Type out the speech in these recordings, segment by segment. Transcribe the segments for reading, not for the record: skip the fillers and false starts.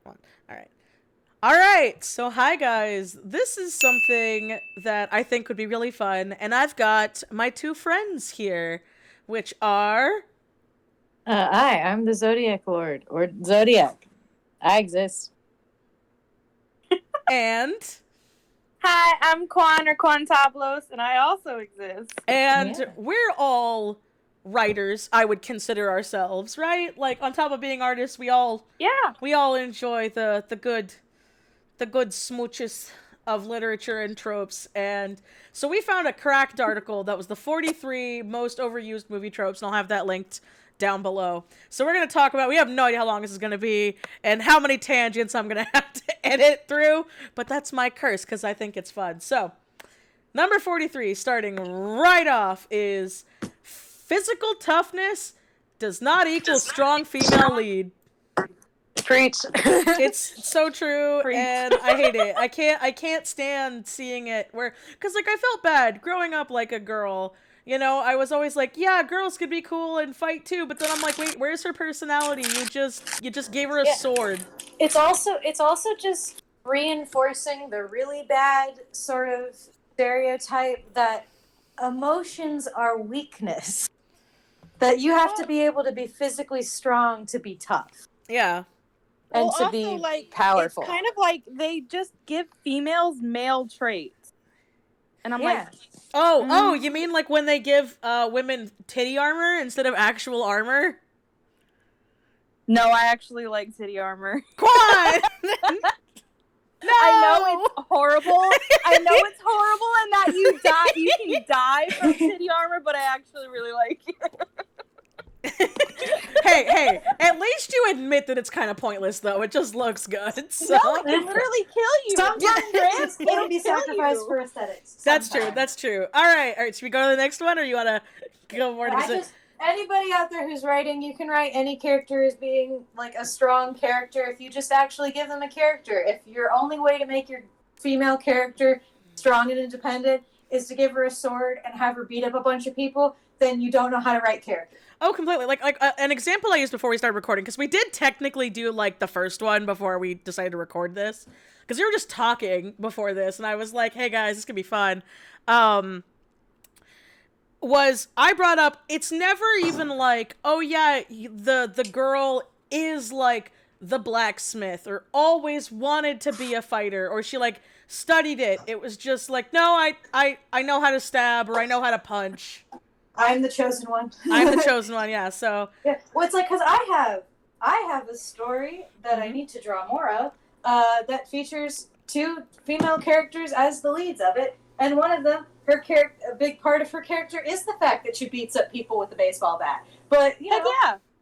Come on. All right. All right. So, hi, guys. This is something that I think would be really fun. And I've got my two friends here, which are. Hi, I'm the Zodiac Lord, or Zodiac. I exist. And. Hi, I'm Quan or Quantablos, and I also exist. And we're all writers, I would consider ourselves, right? Like, on top of being artists, we all enjoy the good smooches of literature and tropes. And so we found a cracked article that was the 43 most overused movie tropes, and I'll have that linked down below. So we're going to talk about, we have no idea how long this is going to be and how many tangents I'm going to have to edit through, but that's my curse because I think it's fun. So, number 43, starting right off, is physical toughness does not equal strong female lead. Preach. It's so true. Preach. And I hate it. I can't stand seeing it where, because like I felt bad growing up like a girl. You know, I was always like, yeah, girls could be cool and fight too, but then I'm like, wait, where's her personality? You just gave her a sword. It's also just reinforcing the really bad sort of stereotype that emotions are weakness. That you have to be able to be physically strong to be tough. Yeah. And to be like, powerful. It's kind of like they just give females male traits. And I'm like... Oh, you mean like when they give women titty armor instead of actual armor? No, I actually like titty armor. Quan! No! I know it's horrible. I know it's horrible and that you can die from titty armor, but I actually really like it. hey, at least you admit that it's kind of pointless, though. It just looks good. So. No, it can literally kill you. Sometimes it'll be sacrificed for aesthetics. That's true. All right, should we go to the next one, or you want to go more to anybody out there who's writing, you can write any character as being like a strong character if you just actually give them a character. If your only way to make your female character strong and independent is to give her a sword and have her beat up a bunch of people, then you don't know how to write characters. Oh, completely. Like an example I used before we started recording, because we did technically do like the first one before we decided to record this, because we were just talking before this, and I was like, hey guys, this could be fun. Was I brought up, it's never even like, oh yeah, the girl is like the blacksmith or always wanted to be a fighter or she like studied it. It was just like, no, I know how to stab or I know how to punch. I'm the chosen one. I'm the chosen one, yeah, so. Yeah. Well, it's like, because I have a story that I need to draw more of that features two female characters as the leads of it, and one of them, a big part of her character is the fact that she beats up people with a baseball bat. But, you know,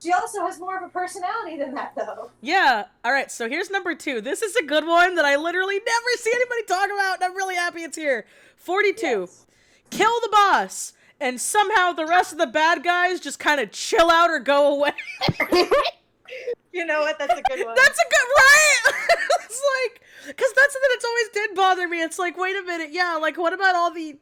she also has more of a personality than that, though. Yeah. All right, so here's number 2. This is a good one that I literally never see anybody talk about, and I'm really happy it's here. 42. Yes. Kill the boss. And somehow the rest of the bad guys just kind of chill out or go away. You know what? That's a good one. That's a good, right? It's like, because that's something that's always did bother me. It's like, wait a minute, yeah, like, what about all the,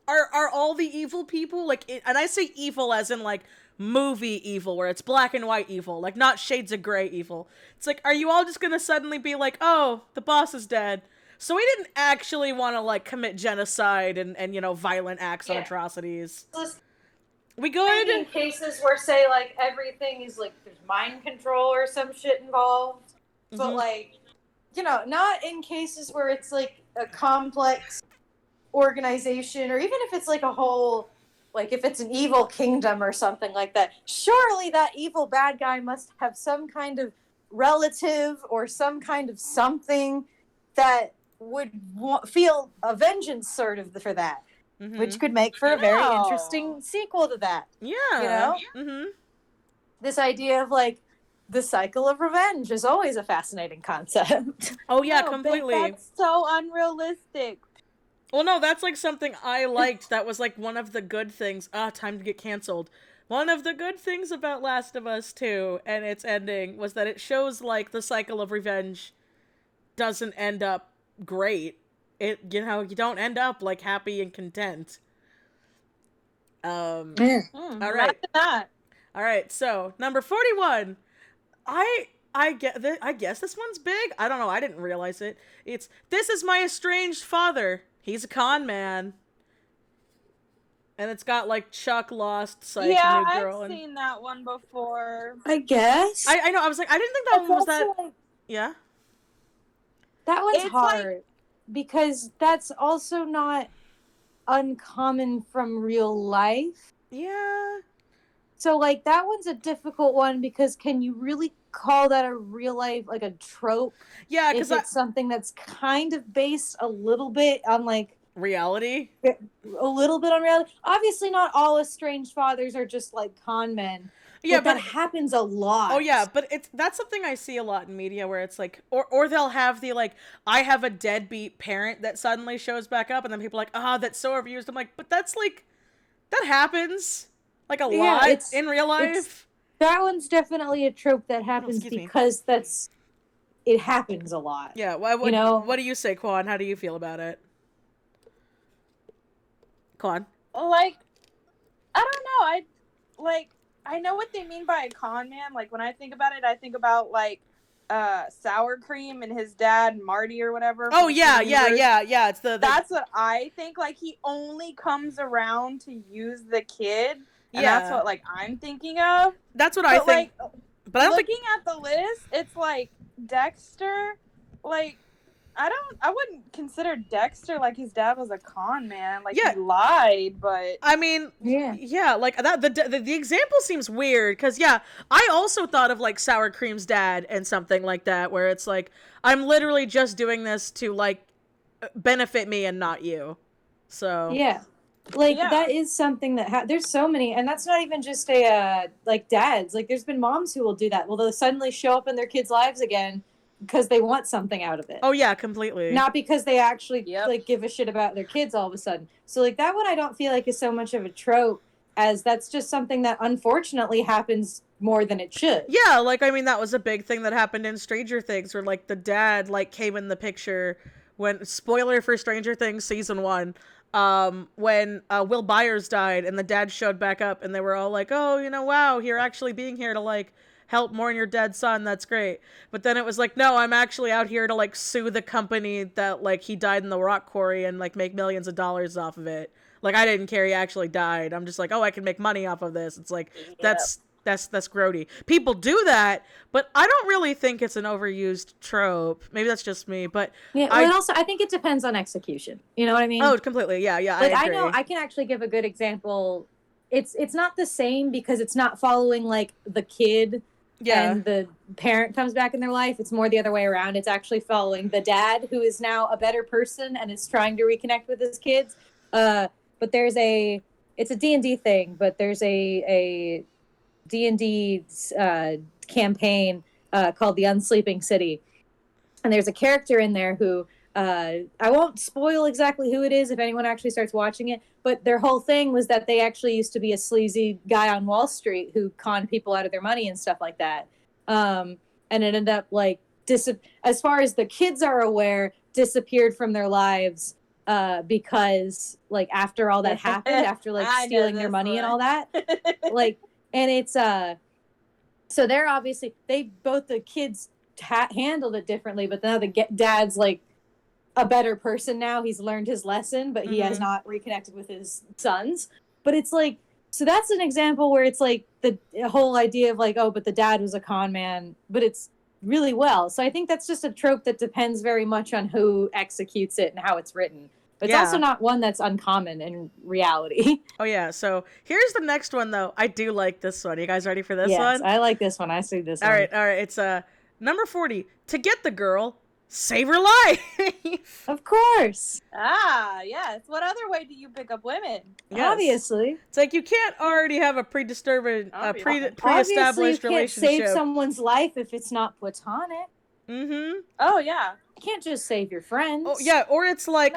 are all the evil people, like, and I say evil as in, like, movie evil, where it's black and white evil, like, not shades of gray evil. It's like, are you all just gonna suddenly be like, oh, the boss is dead? So we didn't actually want to, like, commit genocide and you know, violent acts on atrocities. We good? In cases where, say, like, everything is, like, there's mind control or some shit involved. But, like, you know, not in cases where it's, like, a complex organization, or even if it's, like, a whole, like, if it's an evil kingdom or something like that. Surely that evil bad guy must have some kind of relative or some kind of something that would feel a vengeance sort of for that, which could make for a very interesting sequel to that. Yeah. You know? This idea of, like, the cycle of revenge is always a fascinating concept. Oh, yeah, completely. That's so unrealistic. Well, no, that's, like, something I liked. That was, like, one of the good things. Time to get canceled. One of the good things about Last of Us 2 and its ending was that it shows, like, the cycle of revenge doesn't end up great. It, you know, you don't end up like happy and content. All right. So number 41. I I guess this one's big. I don't know. I didn't realize it. This is my estranged father. He's a con man. And it's got like Chuck lost psych new girl. I've seen that one before. I guess. I know. I was like, I didn't think that one was that. Like, yeah. That one's hard because that's also not uncommon from real life. Yeah. So like that one's a difficult one because can you really call that a real life, like a trope? Yeah, because it's something that's kind of based a little bit on like reality. A little bit on reality. Obviously, not all estranged fathers are just like con men. Yeah, but that happens a lot. Oh yeah, but that's something I see a lot in media where it's like, or they'll have the like, I have a deadbeat parent that suddenly shows back up, and then people are like, that's so overused. I'm like, but that's like, that happens like a lot in real life. That one's definitely a trope that happens because it happens a lot. Yeah. What do you say, Quan? How do you feel about it? Quan? Like, I don't know. I know what they mean by a con man. Like, when I think about it, I think about, like, Sour Cream and his dad, Marty or whatever. Oh, yeah. It's That's what I think. Like, he only comes around to use the kid. And that's what, like, I'm thinking of. That's what I think. Like, but looking at the list, it's, like, Dexter, like, I wouldn't consider Dexter like his dad was a con man. Like, he lied, but I mean, like that. The example seems weird because I also thought of like Sour Cream's dad and something like that, where it's like I'm literally just doing this to like benefit me and not you. So that is something that there's so many, and that's not even just like dads. Like, there's been moms who will do that. Well, they'll suddenly show up in their kids' lives again because they want something out of it. Oh yeah, completely. Not because they actually like give a shit about their kids all of a sudden. So like that one I don't feel like is so much of a trope as that's just something that unfortunately happens more than it should. Yeah, like I mean that was a big thing that happened in Stranger Things where like the dad like came in the picture when spoiler for Stranger Things season 1 when Will Byers died and the dad showed back up and they were all like, "Oh, wow, you're actually being here to like help mourn your dead son, that's great." But then it was like, no, I'm actually out here to like sue the company that like he died in the rock quarry and like make millions of dollars off of it. Like, I didn't care he actually died. I'm just like, I can make money off of this. It's like that's grody. People do that, but I don't really think it's an overused trope. Maybe that's just me, but also I think it depends on execution. You know what I mean? Oh, completely. Yeah, like, I agree. I know I can actually give a good example. It's not the same because it's not following like the kid and the parent comes back in their life. It's more the other way around. It's actually following the dad who is now a better person and is trying to reconnect with his kids. But it's a D&D thing, but there's a D&D campaign called The Unsleeping City. And there's a character in there who, I won't spoil exactly who it is if anyone actually starts watching it, but their whole thing was that they actually used to be a sleazy guy on Wall Street who conned people out of their money and stuff like that. And it ended up like, as far as the kids are aware, disappeared from their lives because like after all that happened, after like stealing their money and all that, like, and it's so they're obviously both the kids handled it differently, but now the dad's like a better person now. He's learned his lesson, but he has not reconnected with his sons. But it's like, so that's an example where it's like the whole idea of like, but the dad was a con man, but it's really well. So I think that's just a trope that depends very much on who executes it and how it's written. But it's also not one that's uncommon in reality. Oh, yeah. So here's the next one, though. I do like this one. You guys ready for this one? Yes, I like this one. I see this one. All right. It's number 40. To get the girl, save her life. Of course. Yes. What other way do you pick up women? Yes. Obviously. It's like you can't already have a pre-established relationship. You can't save someone's life if it's not platonic. Mm-hmm. Oh, yeah. You can't just save your friends. Oh, yeah, or it's like,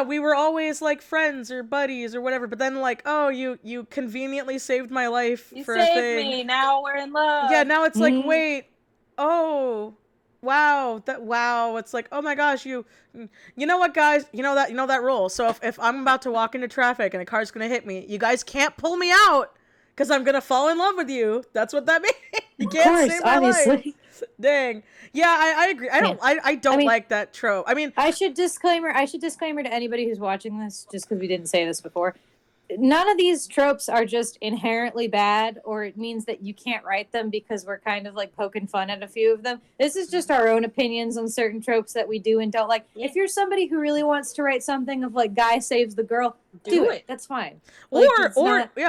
we were always like friends or buddies or whatever, but then like, you conveniently saved my life for a thing. You saved me, now we're in love. Yeah, now it's like, wait, wow, it's like, oh my gosh, you know what, guys, you know that rule. So if I'm about to walk into traffic and a car's gonna hit me, you guys can't pull me out because I'm gonna fall in love with you. That's what that means. You can't save my life. Dang. Yeah, I agree. I don't like that trope. I mean, I should disclaimer to anybody who's watching this, just because we didn't say this before. None of these tropes are just inherently bad, or it means that you can't write them because we're kind of like poking fun at a few of them. This is just our own opinions on certain tropes that we do and don't like. Yeah. If you're somebody who really wants to write something of like guy saves the girl, do it. That's fine. Like,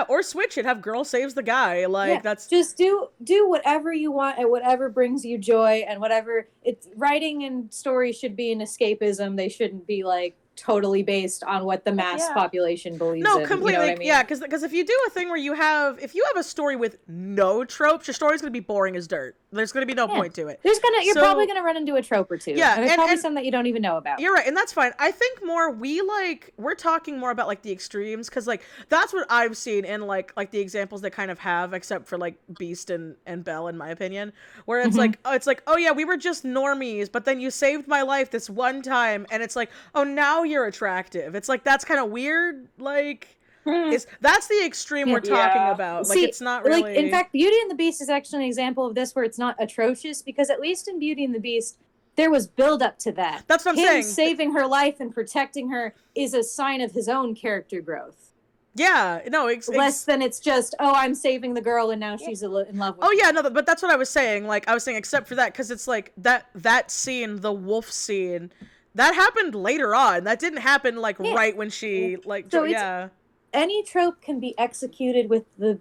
or switch it. Have girl saves the guy. Like that's just do whatever you want and whatever brings you joy and whatever. It's writing and stories should be an escapism. They shouldn't be like totally based on what the mass population believes in. No, completely. You know what I mean? Yeah, because if you do a thing where you have a story with no tropes, your story's gonna be boring as dirt. There's gonna be no point to it. You're probably gonna run into a trope or two. Yeah, and there's probably some that you don't even know about. You're right, and that's fine. I think we're talking more about like the extremes, because like that's what I've seen in like the examples that kind of have, except for like Beast and Belle, in my opinion, where it's like oh yeah, we were just normies, but then you saved my life this one time, and it's like, oh, now you're attractive. It's like, that's kind of weird. Like, that's the extreme we're talking about. Like, it's not really, like, in fact, Beauty and the Beast is actually an example of this where it's not atrocious, because at least in Beauty and the Beast there was build up to that. That's what I'm saying. Saving her life and protecting her is a sign of his own character growth. Yeah, no, less than it's just, oh, I'm saving the girl and now she's in love with me. Yeah, no, but that's what I was saying. Like, I was saying, except for that, because it's like that scene, the wolf scene, that happened later on. That didn't happen like right when she like. So any trope can be executed with the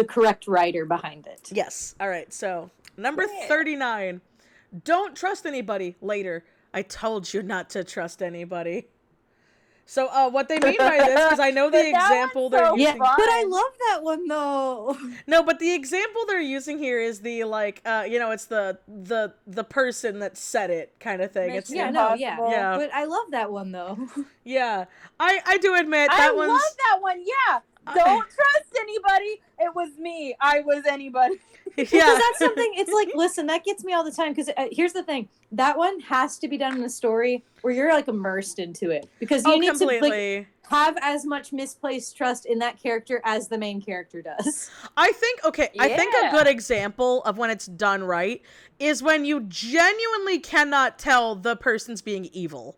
correct writer behind it. Yes. All right. So number 39. Don't trust anybody. Later, I told you not to trust anybody. So what they mean by this, because I know the example they're using. Yeah, but I love that one though. No, but the example they're using here is the like it's the person that said it kind of thing. It's yeah. But I love that one though. Yeah, I do admit that I love that one. Yeah. Don't trust anybody. It was me. I was anybody. Because that's something, it's like, listen, that gets me all the time. Because here's the thing. That one has to be done in a story where you're like immersed into it. Because you need to like, have as much misplaced trust in that character as the main character does. I think a good example of when it's done right is when you genuinely cannot tell the person's being evil.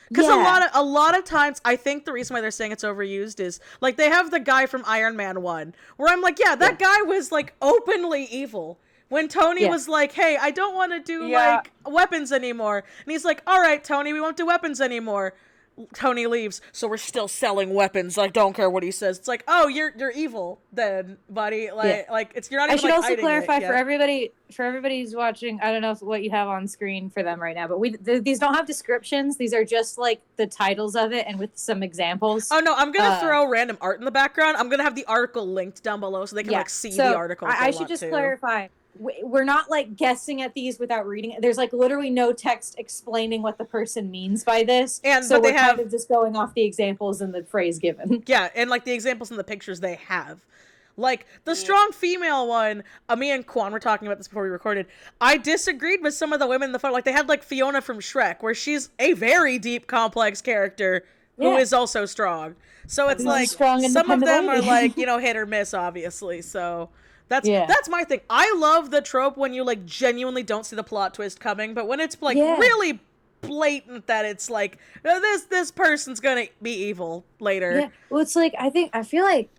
Because a lot of times, I think the reason why they're saying it's overused is, like, they have the guy from Iron Man 1, where I'm like, that guy was, like, openly evil. When Tony was like, hey, I don't want to do, like, weapons anymore. And he's like, all right, Tony, we won't do weapons anymore. Tony leaves, so we're still selling weapons. I don't care what he says. It's like, oh, you're evil then, buddy. Like it's you're not even. I should like, also clarify for everybody who's watching. I don't know what you have on screen for them right now, but these don't have descriptions. These are just like the titles of it and with some examples. Oh no, I'm gonna throw random art in the background. I'm gonna have the article linked down below so they can like see the article. I should just clarify. We're not like guessing at these without reading it. There's like literally no text explaining what the person means by this. And so we're kind of just going off the examples and the phrase given. Yeah, and like the examples and the pictures they have. Like the strong female one, me and Quan were talking about this before we recorded. I disagreed with some of the women in the photo. Like they had like Fiona from Shrek, where she's a very deep, complex character who is also strong. So it's like some of them are like, hit or miss, obviously. So that's my thing. I love the trope when you like genuinely don't see the plot twist coming, but when it's like really blatant that it's like this person's gonna be evil later. Yeah. Well, it's like I feel like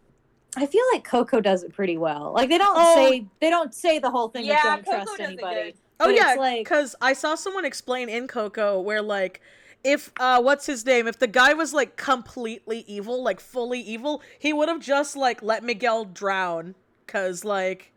Coco does it pretty well. Like they don't say the whole thing. Yeah, don't trust anybody. Oh yeah, because I saw someone explain in Coco where like if what's his name? If the guy was like completely evil, like fully evil, he would have just like let Miguel drown. Cause like,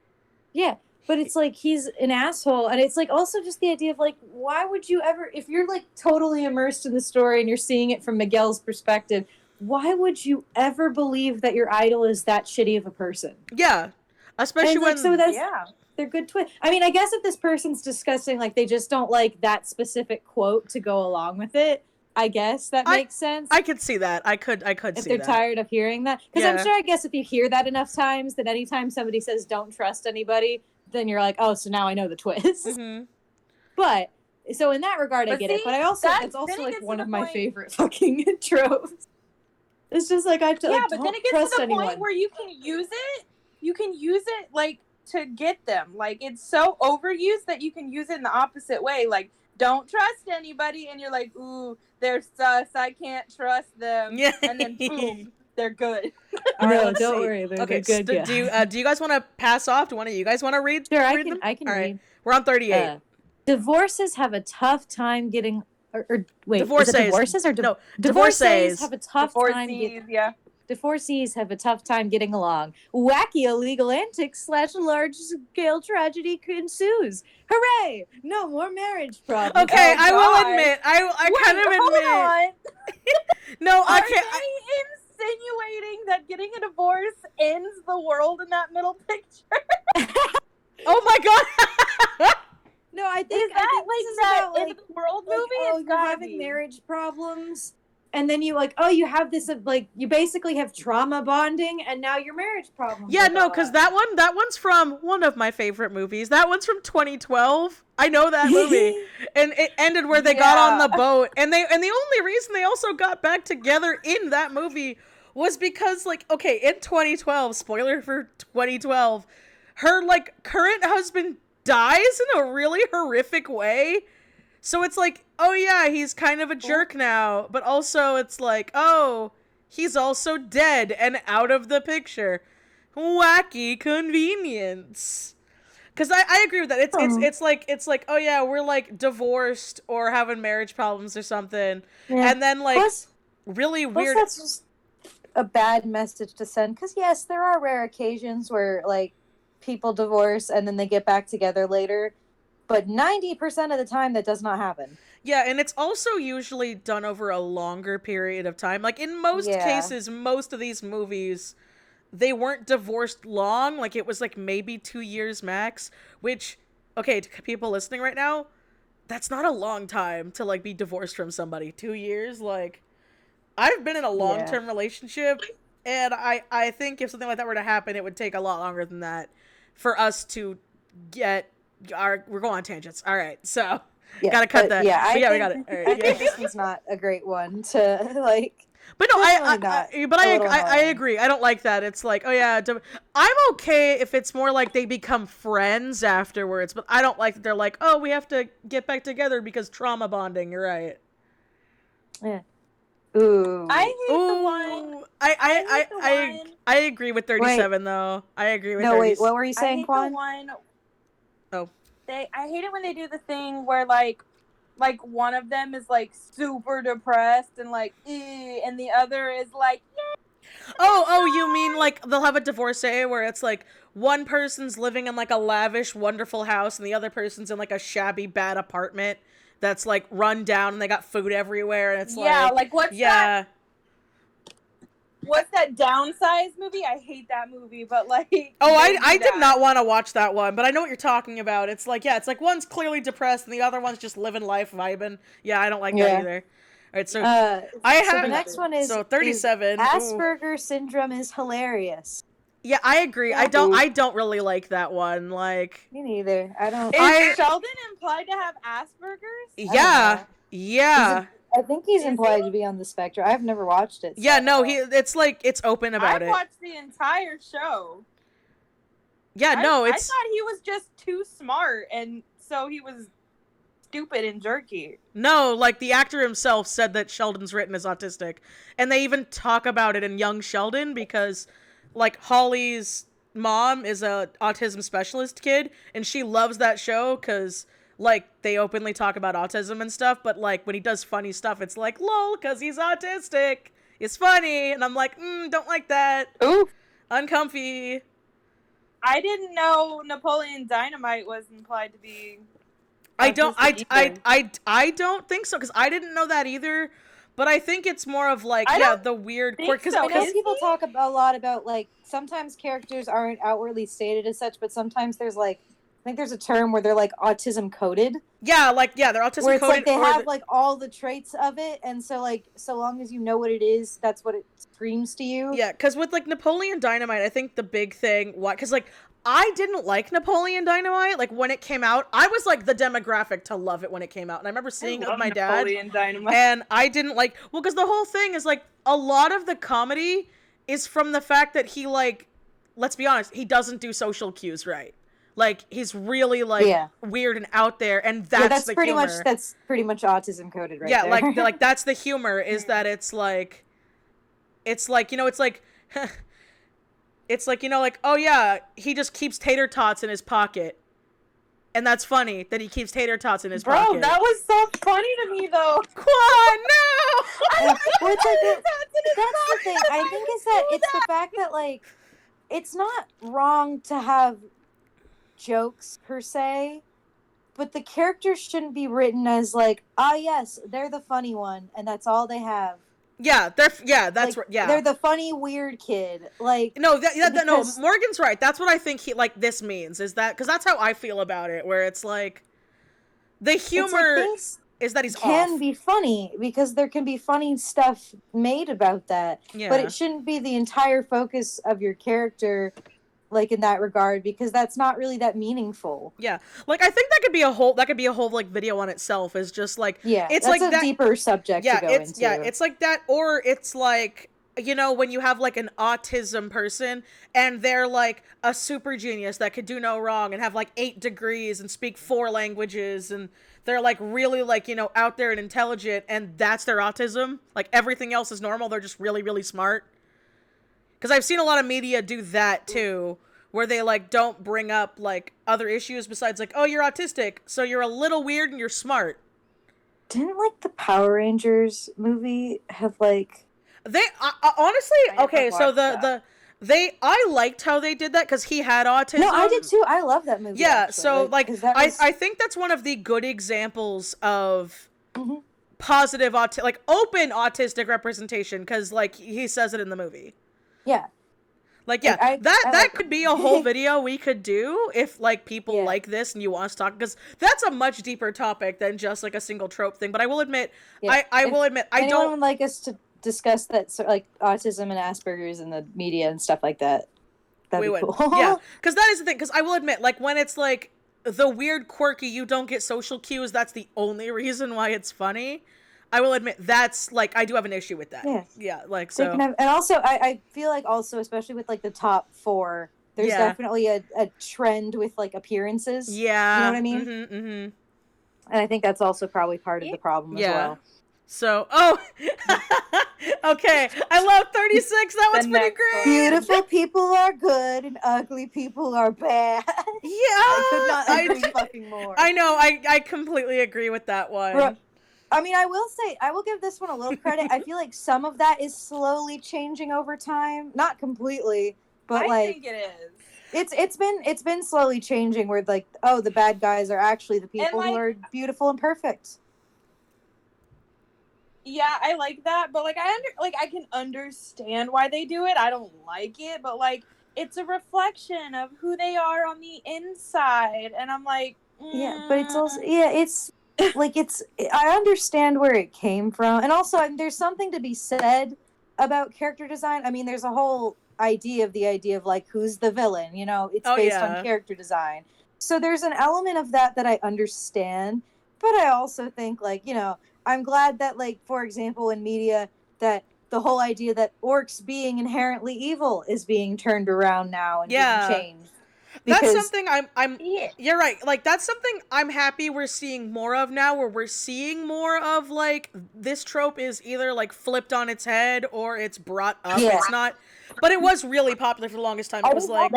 but it's like he's an asshole, and it's like also just the idea of like, why would you ever, if you're like totally immersed in the story and you're seeing it from Miguel's perspective, why would you ever believe that your idol is that shitty of a person? Yeah, especially when they're good twist. I mean, I guess if this person's discussing like they just don't like that specific quote to go along with it. I guess that makes sense. I could see that. I could see that. If they're tired of hearing that. Because I'm sure, I guess, if you hear that enough times, that anytime somebody says don't trust anybody, then you're like, oh, so now I know the twist. Mm-hmm. But, so in that regard, I get it. But I also, it's also like one of my favorite fucking tropes. It's just like, I have to, like, but then it gets to the point where you can use it. You can use it, like, to get them. Like, it's so overused that you can use it in the opposite way. Like, don't trust anybody, and you're like, ooh, they're sus, I can't trust them. Yeah. And then boom, they're good. All right, No, let's don't see. worry. They're Okay, good guys. do you guys want to pass off? Do one of you guys want to read? Sure, read them? I can All read. right, we're on 38. Divorces have a tough time getting. Or wait, Divorcees. is it divorces or no, divorcees have a tough time. Yeah. Divorcees have a tough time getting along. Wacky illegal antics / large-scale tragedy ensues. Hooray! No more marriage problems. Okay, Oh, I will God. admit, I kind of hold admit. on. No, I Are can't. they insinuating that getting a divorce ends the world in that middle picture? Oh my God. No, I think Is that this is that about, end of the world movie? oh, It's you're gotta having be. marriage problems, and then you you have this you basically have trauma bonding, and now your marriage problems. Yeah, no, because that one's from one of my favorite movies. That one's from 2012. I know that movie, and it ended where they got on the boat, and the only reason they also got back together in that movie was because, like, okay, in 2012, spoiler for 2012, her current husband dies in a really horrific way. So it's like, oh yeah, he's kind of a jerk now, but also it's like, oh, he's also dead and out of the picture. Wacky convenience. Because I agree with that. It's like, oh yeah, we're like divorced or having marriage problems or something, and then really weird. That's just a bad message to send. Because yes, there are rare occasions where people divorce and then they get back together later, but 90% of the time that does not happen. Yeah, and it's also usually done over a longer period of time. Like, in most cases, most of these movies, they weren't divorced long. Like, it was maybe 2 years max, which, okay, to people listening right now, that's not a long time to be divorced from somebody. 2 years, I've been in a long-term relationship, and I think if something like that were to happen, it would take a lot longer than that for us to get we're going on tangents. All right, so gotta cut that. Yeah, we got it. All right, I think this was not a great one to But no, I agree. I don't like that. It's like, oh yeah, I'm okay if it's more like they become friends afterwards, but I don't like that they're like, oh, we have to get back together because trauma bonding. You're right. Yeah. Ooh. I hate the one. I agree with 37 though. I agree with. No, wait. What were you saying, Quan? Oh. I hate it when they do the thing where one of them is super depressed and and the other is yeah. Oh, you mean they'll have a divorcee where it's one person's living in a lavish, wonderful house and the other person's in a shabby, bad apartment that's run down and they got food everywhere and it's what's that Downsize movie? I hate that movie, but I did not want to watch that one, but I know what you're talking about. It's one's clearly depressed and the other one's just living life, vibing. Yeah, I don't like that either. All right, so the next one is 37. Asperger's syndrome is hilarious. Yeah, I agree. I don't really like that one. Me neither. I don't. Is Sheldon implied to have Asperger's? Yeah. I think he's implied to be on the spectrum. I've never watched it. So yeah, no, it's open about it. I watched the entire show. Yeah, I thought he was just too smart, and so he was stupid and jerky. No, the actor himself said that Sheldon's written as autistic, and they even talk about it in Young Sheldon because, Holly's mom is a autism specialist kid, and she loves that show because they openly talk about autism and stuff, but when he does funny stuff, it's lol, because he's autistic. It's funny, and I'm don't like that. Ooh, uncomfy. I didn't know Napoleon Dynamite was implied to be. I don't think so, because I didn't know that either. But I think it's more of the weird quirk. Because I know people talk a lot about sometimes characters aren't outwardly stated as such, but sometimes there's I think there's a term where they're autism coded. Yeah, they're autism where it's coded. They have all the traits of it, and so so long as you know what it is, that's what it screams to you. Yeah, because with Napoleon Dynamite, I think the big thing, because I didn't like Napoleon Dynamite. When it came out, I was the demographic to love it when it came out, and I remember seeing it with my dad. Napoleon Dynamite. And I didn't because the whole thing is a lot of the comedy is from the fact that he let's be honest, he doesn't do social cues right. Like, he's really, like, weird and out there, and that's the humor. That's pretty much autism coded right there. Yeah, like, that's the humor, is that it's like, you know, it's like, you know, like, oh yeah, he just keeps tater tots in his pocket. And that's funny, that he keeps tater tots in his pocket. Bro, that was so funny to me, though. Quan, no! Well, it's like, that's the thing, I think, is that it's the fact that, like, it's not wrong to have jokes per se, but the characters shouldn't be written as like, yes, they're the funny one, and that's all they have. Yeah, that's like, right. Yeah, they're the funny weird kid. Like, no, no, Morgan's right. That's what I think this means, is that, because that's how I feel about it, where it's like the humor is that he's can be funny, because there can be funny stuff made about that, but it shouldn't be the entire focus of your character. Like, in that regard, because that's not really that meaningful. Yeah, like, I think that could be a whole like video on itself, is just like, it's that's like a deeper subject to go into. Yeah, it's like that, or it's like, you know, when you have like an autism person and they're like a super genius that could do no wrong and have like 8 degrees and speak 4 languages, and they're like really, like, you know, out there and intelligent, and that's their autism. Like, everything else is normal, they're just really, really smart. Because I've seen a lot of media do that, too, where they, like, don't bring up, like, other issues besides, like, oh, you're autistic, so you're a little weird and you're smart. Didn't, like, the Power Rangers movie have, like... They, honestly, okay, so I liked how they did that, because he had autism. No, I did, too. I love that movie, yeah, actually. So, like, I think that's one of the good examples of... positive, like, open autistic representation, because, like, he says it in the movie. Yeah. Like, yeah, like, that could be a whole video we could do if, like, people like this and you want us to talk, because that's a much deeper topic than just, like, a single trope thing. But I will admit, I don't would like us to discuss that, like, autism and Asperger's in the media and stuff like that. That'd be cool. Yeah, because that is the thing, because I will admit, like, when it's, like, the weird, quirky, you don't get social cues, that's the only reason why it's funny. I will admit, that's, like, I do have an issue with that. Yeah, like, so. And also, I feel like also, especially with, like, the top 4, there's definitely a trend with, like, appearances. Yeah. You know what I mean? And I think that's also probably part of the problem as well. So, okay, I love 36, that one's pretty great. Beautiful people are good and ugly people are bad. Yeah. I could not agree fucking more. I know, I completely agree with that one. I mean, I will give this one a little credit. I feel like some of that is slowly changing over time. Not completely, but I like think it is. It's been slowly changing where, like, oh, the bad guys are actually the people who are beautiful and perfect. Yeah, I like that, but like I can understand why they do it. I don't like it, but like it's a reflection of who they are on the inside, and I'm like, yeah, but it's also it's like I understand where it came from, and also there's something to be said about character design. I mean, there's a whole idea of like who's the villain, you know, it's based on character design. So there's an element of that I understand, but I also think, like, you know, I'm glad that, like, for example, in media, that the whole idea that orcs being inherently evil is being turned around now and being changed. That's something you're right. Like, that's something I'm happy we're seeing more of now, where we're seeing more of, like, this trope is either, like, flipped on its head or it's brought up. Yeah. It's not, but it was really popular for the longest time. It was like,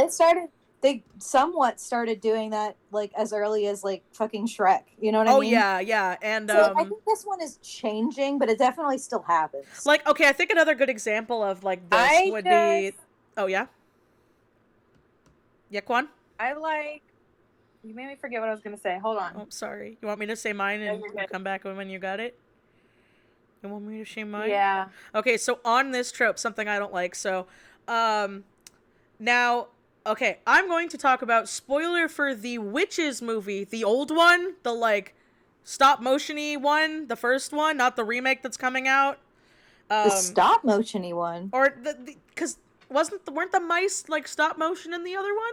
they somewhat started doing that, like, as early as, like, fucking Shrek. You know what I mean? Oh, yeah. And, so, I think this one is changing, but it definitely still happens. Like, okay, I think another good example of, like, this would be... Oh, yeah? Yeah, Quan? You made me forget what I was going to say. Hold on. Oh, sorry. You want me to say mine and we'll come back when you got it? You want me to say mine? Yeah. Okay, so on this trope, something I don't like. So, now... Okay, I'm going to talk about, spoiler for the Witches movie, the old one, the, like, stop-motion-y one, the first one, not the remake that's coming out. The stop-motion-y one? Or, because weren't the mice, like, stop-motion in the other one?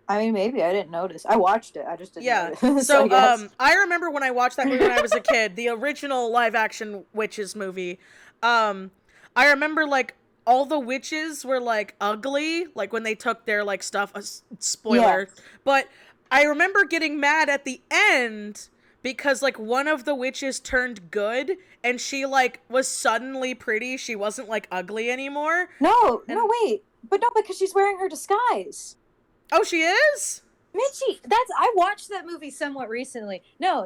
I mean, maybe, I didn't notice. I watched it, I just didn't notice. So, I remember when I watched that movie when I was a kid, the original live-action Witches movie, I remember, like, all the witches were, like, ugly, like, when they took their, like, stuff, spoiler, but I remember getting mad at the end because, like, one of the witches turned good, and she, like, was suddenly pretty. She wasn't, like, ugly anymore. No, wait. But no, because she's wearing her disguise. Oh, she is? Mitchie, I watched that movie somewhat recently. No.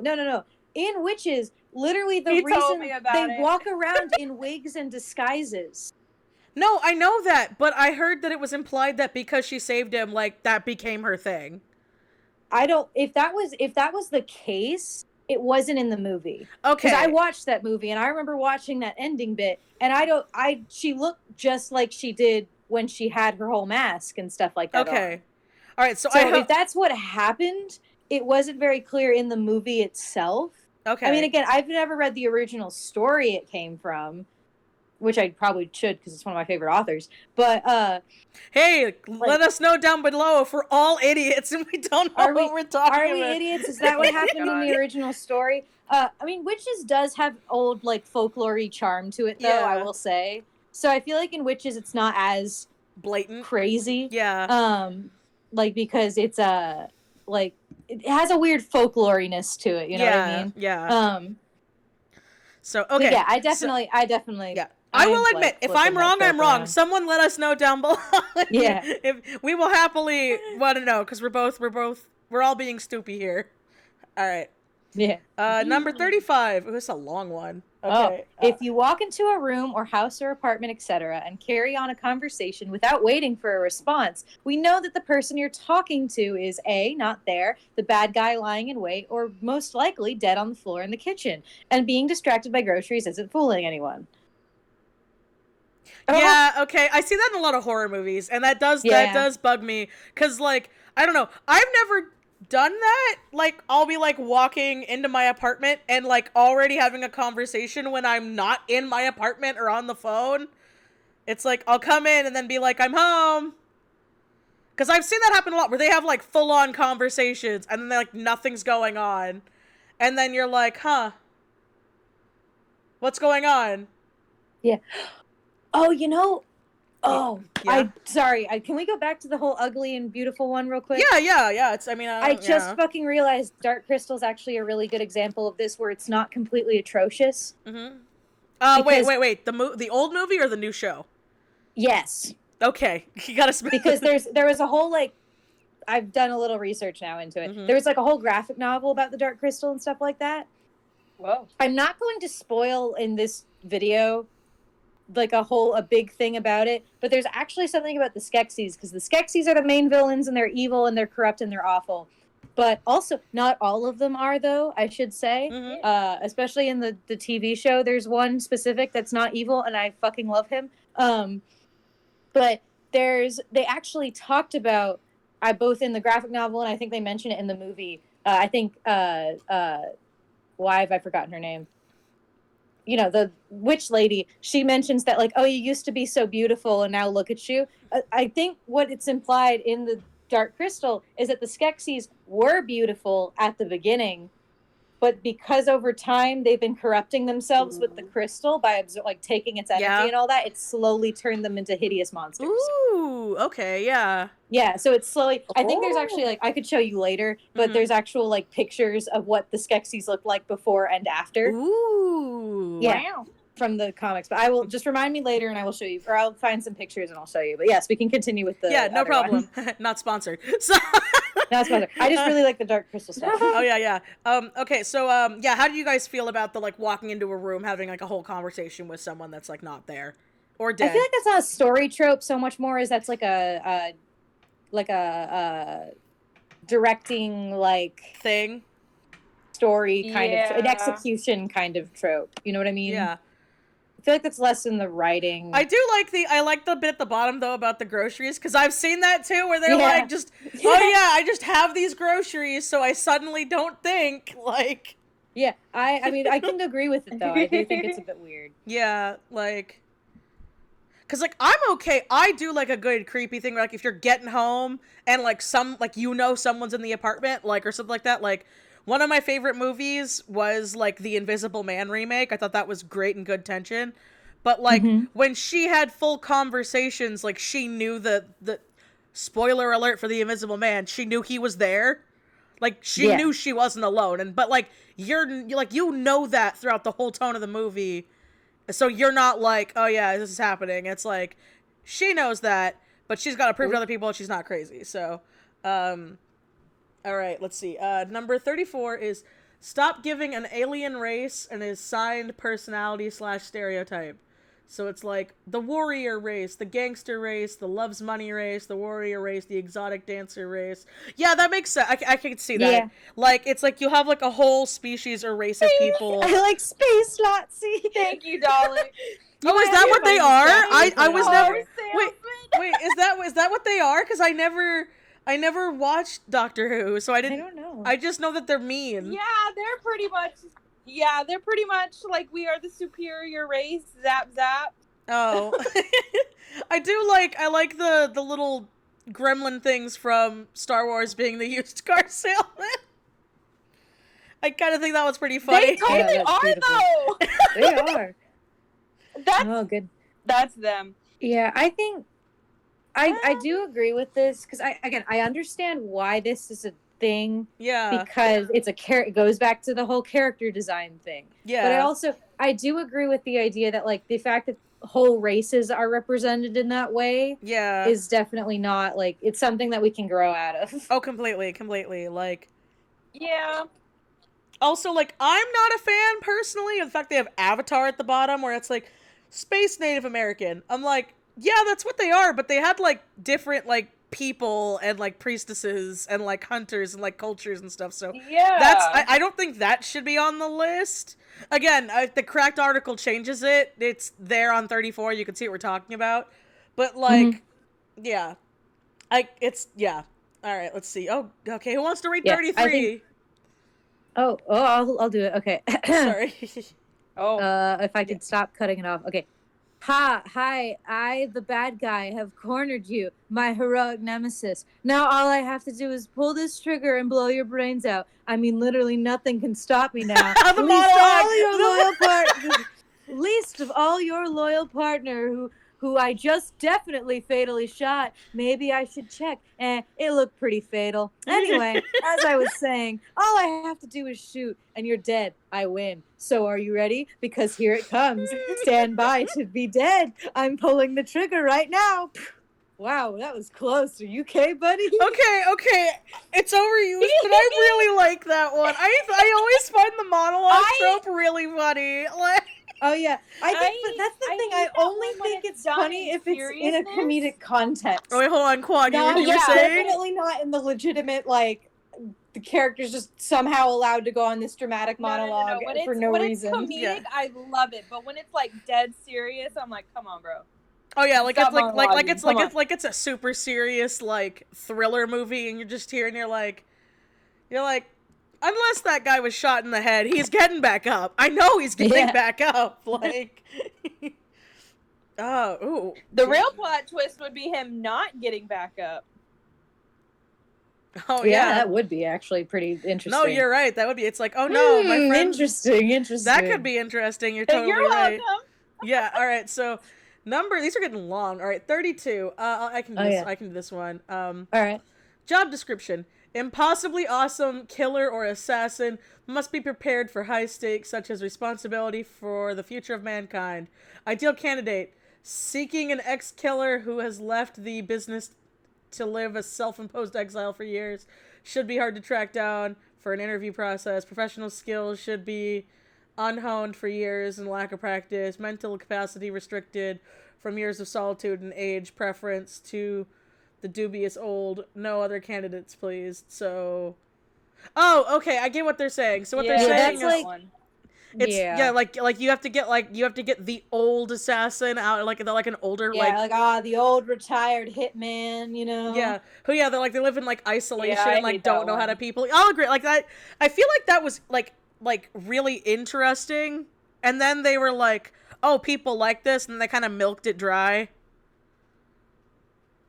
In Witches, literally the reason they walk around in wigs and disguises. No, I know that, but I heard that it was implied that because she saved him, like, that became her thing. If that was the case, it wasn't in the movie. Okay. Because I watched that movie and I remember watching that ending bit, and she looked just like she did when she had her whole mask and stuff like that. Okay. All right, so if that's what happened, it wasn't very clear in the movie itself. Okay. I mean, again, I've never read the original story it came from, which I probably should because it's one of my favorite authors. But hey, let us know down below if we're all idiots and we don't know what we're talking about. Are we idiots? Is that what happened in the original story? I mean, Witches does have old, like, folklore-y charm to it, though, I will say. So I feel like in Witches it's not as blatant, crazy. Yeah. Like, because it's like, it has a weird folkloriness to it, you know what I mean? Yeah. So, okay. Yeah, I definitely yeah. I will admit, if I'm wrong, I'm wrong. Around. Someone let us know down below. Yeah. If we will happily want to know, because we're all being stupid here. All right. Yeah. Number 35. This is a long one. Okay. If you walk into a room or house or apartment, etc., and carry on a conversation without waiting for a response, we know that the person you're talking to is A, not there, the bad guy lying in wait, or most likely dead on the floor in the kitchen, and being distracted by groceries isn't fooling anyone. Yeah, okay. I see that in a lot of horror movies, and that does bug me, because, like, I don't know. I've never done that. Like, I'll be, like, walking into my apartment and, like, already having a conversation when I'm not in my apartment or on the phone. It's like, I'll come in and then be like, I'm home. Because I've seen that happen a lot, where they have, like, full-on conversations, and then, like, nothing's going on. And then you're like, huh. What's going on? Yeah. Oh, you know... Oh, yeah. Sorry. Can we go back to the whole ugly and beautiful one real quick? Yeah. It's, I mean, I just fucking realized Dark Crystal's actually a really good example of this, where it's not completely atrocious. Mm-hmm. Wait. The old movie or the new show? Yes. Okay, you gotta. Because there was a whole, like, I've done a little research now into it. Mm-hmm. There was, like, a whole graphic novel about the Dark Crystal and stuff like that. Whoa. I'm not going to spoil in this video, like, a big thing about it, but there's actually something about the Skeksis, because the Skeksis are the main villains, and they're evil, and they're corrupt, and they're awful. But also, not all of them are, though, I should say. Mm-hmm. Especially in the TV show, there's one specific that's not evil, and I fucking love him. But they actually talked about, both in the graphic novel, and I think they mention it in the movie. I think, why have I forgotten her name? You know, the witch lady, she mentions that, like, oh, you used to be so beautiful and now look at you. I think what it's implied in the Dark Crystal is that the Skeksis were beautiful at the beginning, but because over time they've been corrupting themselves with the crystal by taking its energy and all that, it's slowly turned them into hideous monsters. Ooh, okay, yeah. Yeah, so it's slowly... I think there's actually, like, I could show you later, but there's actual, like, pictures of what the Skeksis look like before and after. Ooh. Yeah, wow. From the comics. But I will... Just remind me later and I will show you. Or I'll find some pictures and I'll show you. But yes, we can continue with the no problem. Not sponsored. So... Not sponsored. I just really like the Dark Crystal stuff. Oh, yeah. Okay, so, how do you guys feel about the, like, walking into a room, having, like, a whole conversation with someone that's, like, not there? Or dead? I feel like that's not a story trope so much more as that's, like, a directing, like... thing? Story kind of... An execution kind of trope. You know what I mean? Yeah. I feel like that's less in the writing. I like the bit at the bottom, though, about the groceries, because I've seen that, too, where they're like, I just have these groceries, so I suddenly don't think, like... Yeah, I mean, I can agree with it, though. I do think it's a bit weird. Yeah, like... Because, like, I'm okay. I do, like, a good creepy thing, where, like, if you're getting home, and, like, someone's in the apartment, like, or something like that, like... One of my favorite movies was, like, the Invisible Man remake. I thought that was great and good tension. But, like, when she had full conversations, like, she knew the spoiler alert for the Invisible Man, she knew he was there. Like, she knew she wasn't alone. But, like, you know that throughout the whole tone of the movie. So you're not like, oh, yeah, this is happening. It's like, she knows that, but she's got to prove to other people she's not crazy. So, all right, let's see. Number 34 is stop giving an alien race an assigned personality / stereotype. So it's like the warrior race, the gangster race, the loves money race, the warrior race, the exotic dancer race. Yeah, that makes sense. I can see that. Yeah. Like, it's like you have like a whole species or race of people. I like space Nazi. Thank you, darling. Oh, is that what they are? I was never. Wait, is that what they are? Because I never watched Doctor Who, so I don't know. I just know that they're mean. Yeah, they're pretty much like we are the superior race. Zap zap. Oh, I like the little gremlin things from Star Wars being the used car salesman. I kind of think that was pretty funny. They totally are though. They are. Good. That's them. Yeah, I think I do agree with this because I understand why this is a thing. Yeah. Because it goes back to the whole character design thing. Yeah. But I do agree with the idea that like the fact that whole races are represented in that way is definitely not like it's something that we can grow out of. Oh, completely. Like, yeah. Also, like, I'm not a fan personally of the fact they have Avatar at the bottom where it's like space Native American. I'm like, yeah, that's what they are, but they had like different like people and like priestesses and like hunters and like cultures and stuff. So yeah, I don't think that should be on the list. Again, the Cracked article changes it. It's there on 34. You can see what we're talking about. But like, yeah, all right, let's see. Oh, okay. Who wants to read 33? I'll do it. Okay. Sorry. If I could stop cutting it off. Okay. Hi, I, the bad guy, have cornered you, my heroic nemesis. Now all I have to do is pull this trigger and blow your brains out. I mean, literally nothing can stop me now. Least of all your loyal partner who I just definitely fatally shot. Maybe I should check. It looked pretty fatal. Anyway, as I was saying, all I have to do is shoot, and you're dead. I win. So are you ready? Because here it comes. Stand by to be dead. I'm pulling the trigger right now. Wow, that was close. Are you okay, buddy? Okay. It's overused, but I really like that one. I always find the monologue trope really funny. Like, oh yeah, I think but that's the thing. I only think it's funny if it's in a comedic context. Oh wait, hold on, Quan. You were saying? Definitely not in the legitimate like the character's just somehow allowed to go on this dramatic monologue for no reason. When it's comedic, I love it, but when it's like dead serious, I'm like, come on, bro. Oh yeah, like it's it's a super serious like thriller movie, and you're just here and you're like. Unless that guy was shot in the head, he's getting back up. I know he's getting back up. Like, the real plot twist would be him not getting back up. Oh yeah, that would be actually pretty interesting. No, you're right. That would be. It's like, oh no, my friend. Interesting. That could be interesting. You're totally right. Yeah. All right. So, these are getting long. All right, 32. I can do this one. All right. Job description. Impossibly awesome killer or assassin must be prepared for high stakes such as responsibility for the future of mankind. Ideal candidate, seeking an ex-killer who has left the business to live a self-imposed exile for years. Should be hard to track down for an interview process. Professional skills should be unhoned for years and lack of practice. Mental capacity restricted from years of solitude and age. Preference to the dubious old. No other candidates, please. So, okay, I get what they're saying. So what they're saying is, like you have to get the old assassin out, like an older the old retired hitman, you know. Yeah, they're like they live in like isolation and like don't know how to people. I'll agree. Like that, I feel like that was like really interesting, and then they were like, oh, people like this, and they kind of milked it dry.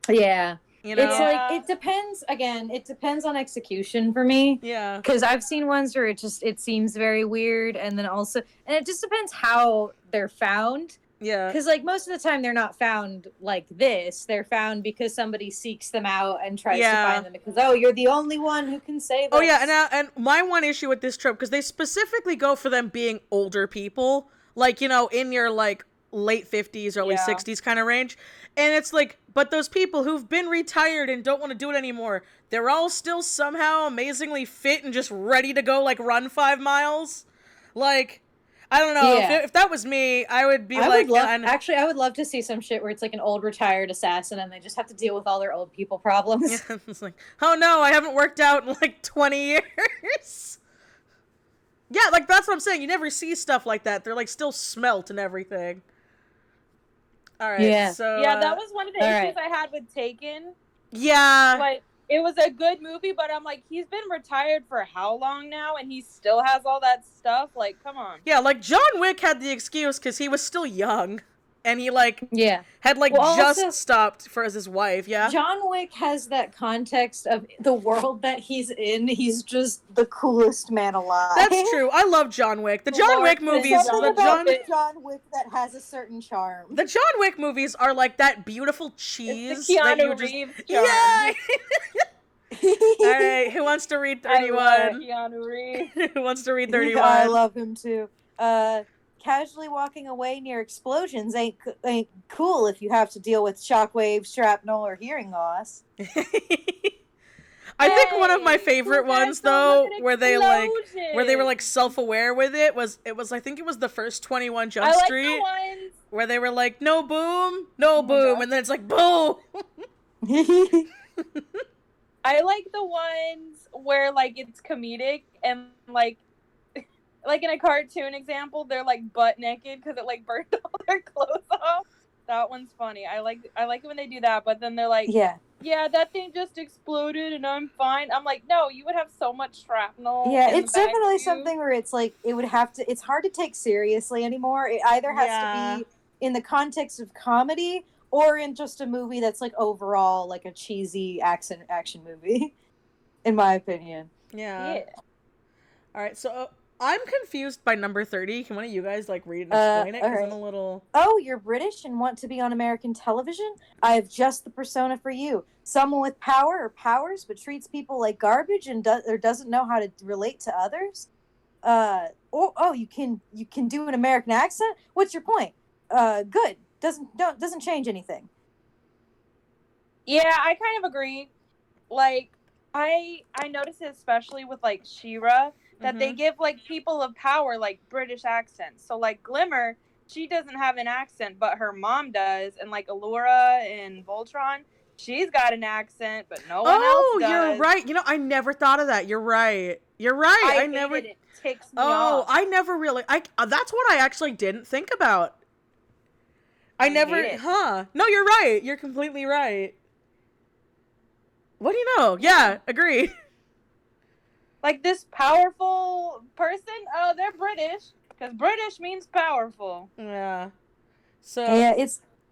Yeah. You know? It's like, it depends on execution for me. Yeah. Because I've seen ones where it seems very weird, and then also, and it just depends how they're found. Yeah. Because, like, most of the time they're not found like this. They're found because somebody seeks them out and tries to find them because, oh, you're the only one who can save us. Oh, yeah, and my one issue with this trope, because they specifically go for them being older people, like, you know, in your, like, late 50s, early 60s kind of range. And it's like, but those people who've been retired and don't want to do it anymore, they're all still somehow amazingly fit and just ready to go, like, run 5 miles. Like... I don't know. Yeah. If that was me, I would be actually, I would love to see some shit where it's like an old retired assassin and they just have to deal with all their old people problems. Yeah, it's like, oh no, I haven't worked out in like 20 years. Yeah, like that's what I'm saying. You never see stuff like that. They're like still smelt and everything. All right. Yeah. So yeah, that was one of the issues I had with Taken. Yeah. Like, it was a good movie, but I'm like, he's been retired for how long now, and he still has all that stuff? Like, come on. Yeah, like, John Wick had the excuse because he was still young, and he, like, had, like, just stopped for his wife, yeah? John Wick has that context of the world that he's in. He's just the coolest man alive. That's true. I love John Wick. The John Wick movies... John Wick that has a certain charm. The John Wick movies are, like, that beautiful cheese. It's the Keanu Reeves charm. Yeah! All right, who wants to read 31? I love Keanu Reeves. Who wants to read 31? Yeah, I love him too. Casually walking away near explosions ain't cool if you have to deal with shockwaves, shrapnel, or hearing loss. I think one of my favorite ones though, where they were like self-aware with it was I think it was the first 21 Jump Street, where they were like, no boom, no boom, and then it's like boom. I like the ones where, like, it's comedic and, like in a cartoon example, they're, like, butt naked because it, like, burned all their clothes off. That one's funny. I like it when they do that, but then they're like, yeah, that thing just exploded and I'm fine. I'm like, no, you would have so much shrapnel. Yeah, it's definitely something where it's, like, it's hard to take seriously anymore. It either has to be in the context of comedy or in just a movie that's, like, overall, like, a cheesy action movie, in my opinion. Yeah. All right, so I'm confused by number 30. Can one of you guys, like, read and explain it? Because I'm a little... Oh, you're British and want to be on American television? I have just the persona for you. Someone with power or powers but treats people like garbage and doesn't know how to relate to others? You can do an American accent? What's your point? Good. Doesn't change anything. Yeah, I kind of agree. Like, I notice it especially with, like, She-Ra, that they give, like, people of power, like, British accents. So, like, Glimmer, she doesn't have an accent, but her mom does. And, like, Allura and Voltron, she's got an accent, but no one else does. Oh, you're right. You know, I never thought of that. You're right. I never... It ticks me off. I never really... that's what I actually didn't think about. I never... No, you're right. You're completely right. What do you know? Yeah, agree. Like, this powerful person, oh, they're British, because British means powerful. Yeah. So... Yeah,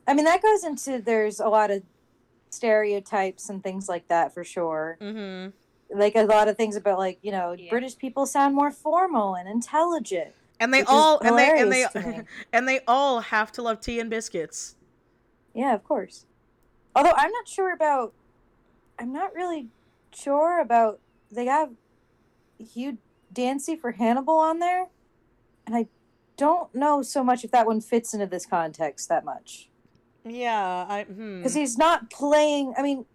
that goes into, there's a lot of stereotypes and things like that, for sure. Mm-hmm. Like, a lot of things about, like, you know, British people sound more formal and intelligent. And they all have to love tea and biscuits. Yeah, of course. Although I'm not really sure about, they have Hugh Dancy for Hannibal on there, and I don't know so much if that one fits into this context that much. Yeah, because he's not playing. I mean,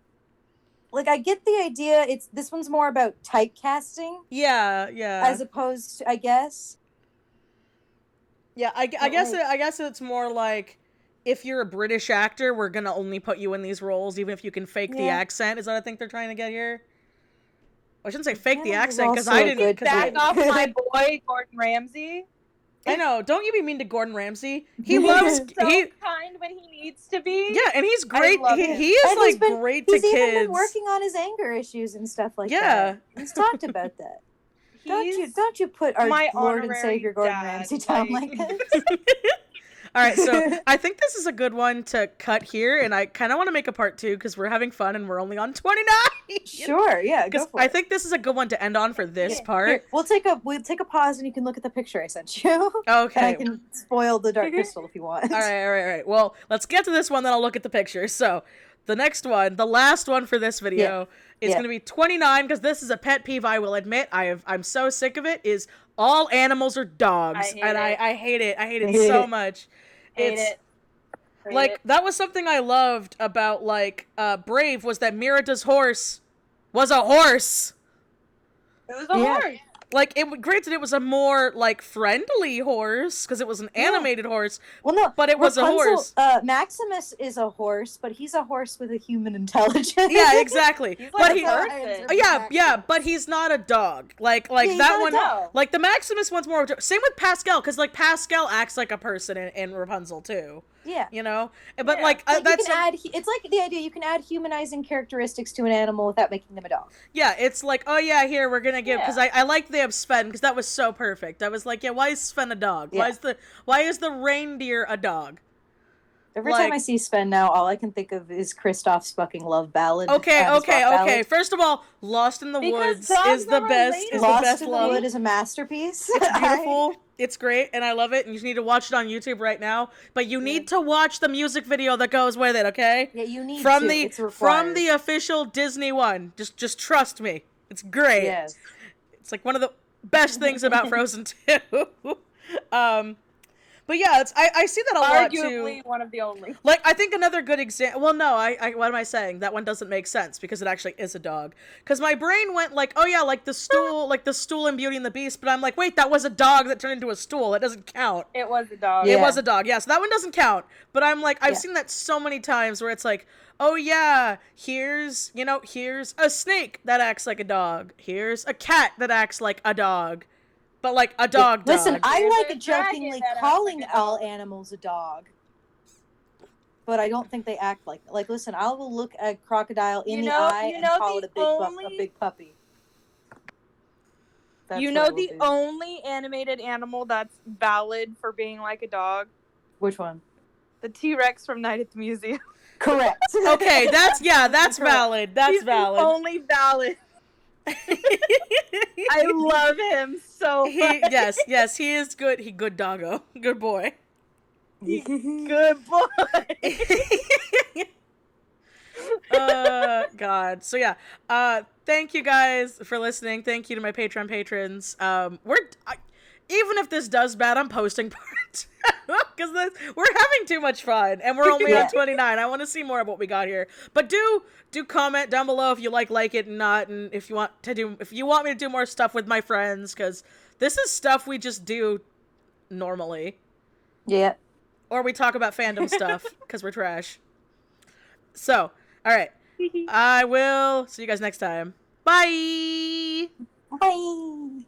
like, I get the idea. This one's more about typecasting. Yeah. As opposed to, I guess. Yeah, I guess it's more like, if you're a British actor, we're gonna only put you in these roles, even if you can fake the accent. Is that what I think they're trying to get here? I shouldn't say fake the accent, because I didn't... Back off my boy, Gordon Ramsay. I know. Don't you be mean to Gordon Ramsay. He loves... He's kind when he needs to be. Yeah, and he's great. He is, like, great to kids. He's even been working on his anger issues and stuff like that. He's talked about that. Don't you put our Lord and Savior Gordon Ramsay down like this. All right, so I think this is a good one to cut here, and I kind of want to make a part 2 because we're having fun and we're only on 29. Sure, yeah, go for it. I think this is a good one to end on for this part. Here, we'll take a pause, and you can look at the picture I sent you. Okay. And I can spoil the Dark Crystal if you want. All right. Well, let's get to this one, then I'll look at the picture. So, the next one, the last one for this video, is going to be 29, because this is a pet peeve, I will admit. I'm so sick of it, is all animals are dogs. I hate it. I hate it so much. That was something I loved about, Brave, was that Merida's horse was a horse. It was a horse. Granted, it was a more, friendly horse, because it was an animated horse. Well, no, but it was a horse. Maximus is a horse, but he's a horse with a human intelligence. Yeah, exactly. He's like a person. Yeah, but he's not a dog. That one, dog. The Maximus one's more. Same with Pascal, because Pascal acts like a person in Rapunzel too. Yeah, you know, but that's it's like the idea you can add humanizing characteristics to an animal without making them a dog. Yeah, it's like, oh yeah, here we're gonna give, because I liked they have Sven, because that was so perfect. I was like, yeah, why is Sven a dog? Yeah. Why is the reindeer a dog? Every time I see Sven now, all I can think of is Kristoff's fucking love ballad. Okay. First of all, Lost in the Woods is the best. Lost in the Wood is a masterpiece. It's beautiful. It's great, and I love it, and you need to watch it on YouTube right now. But you need to watch the music video that goes with it, okay? Yeah, you need from to. It's required. From the official Disney one. Just trust me. It's great. Yes. It's one of the best things about Frozen 2. But yeah, I see that a lot too. Arguably one of the only. I think another good example. Well, no, what am I saying? That one doesn't make sense because it actually is a dog. Because my brain went oh yeah, the stool in Beauty and the Beast. But I'm like, wait, that was a dog that turned into a stool. It doesn't count. It was a dog. It was a dog. Yeah, so that one doesn't count. But I'm I've seen that so many times where it's oh yeah, here's a snake that acts like a dog. Here's a cat that acts like a dog. But a dog. Listen, I like jokingly calling all animals a dog, but I don't think they act like it. Listen, I will look a crocodile in the eye and call it a big puppy. That's the only animated animal that's valid for being like a dog? Which one? The T-Rex from Night at the Museum. Correct. Okay, that's valid. That's valid. Only valid. I love him so much. Yes, he is good. Good doggo. Good boy. Good boy. God. So yeah. Thank you guys for listening. Thank you to my Patreon patrons. Even if this does bad, I'm posting part because we're having too much fun, and we're only on 29. I want to see more of what we got here. But do comment down below if you like it and not, and if you want me to do more stuff with my friends, because this is stuff we just do normally. Yeah. Or we talk about fandom stuff because we're trash. So, all right, I will see you guys next time. Bye. Bye.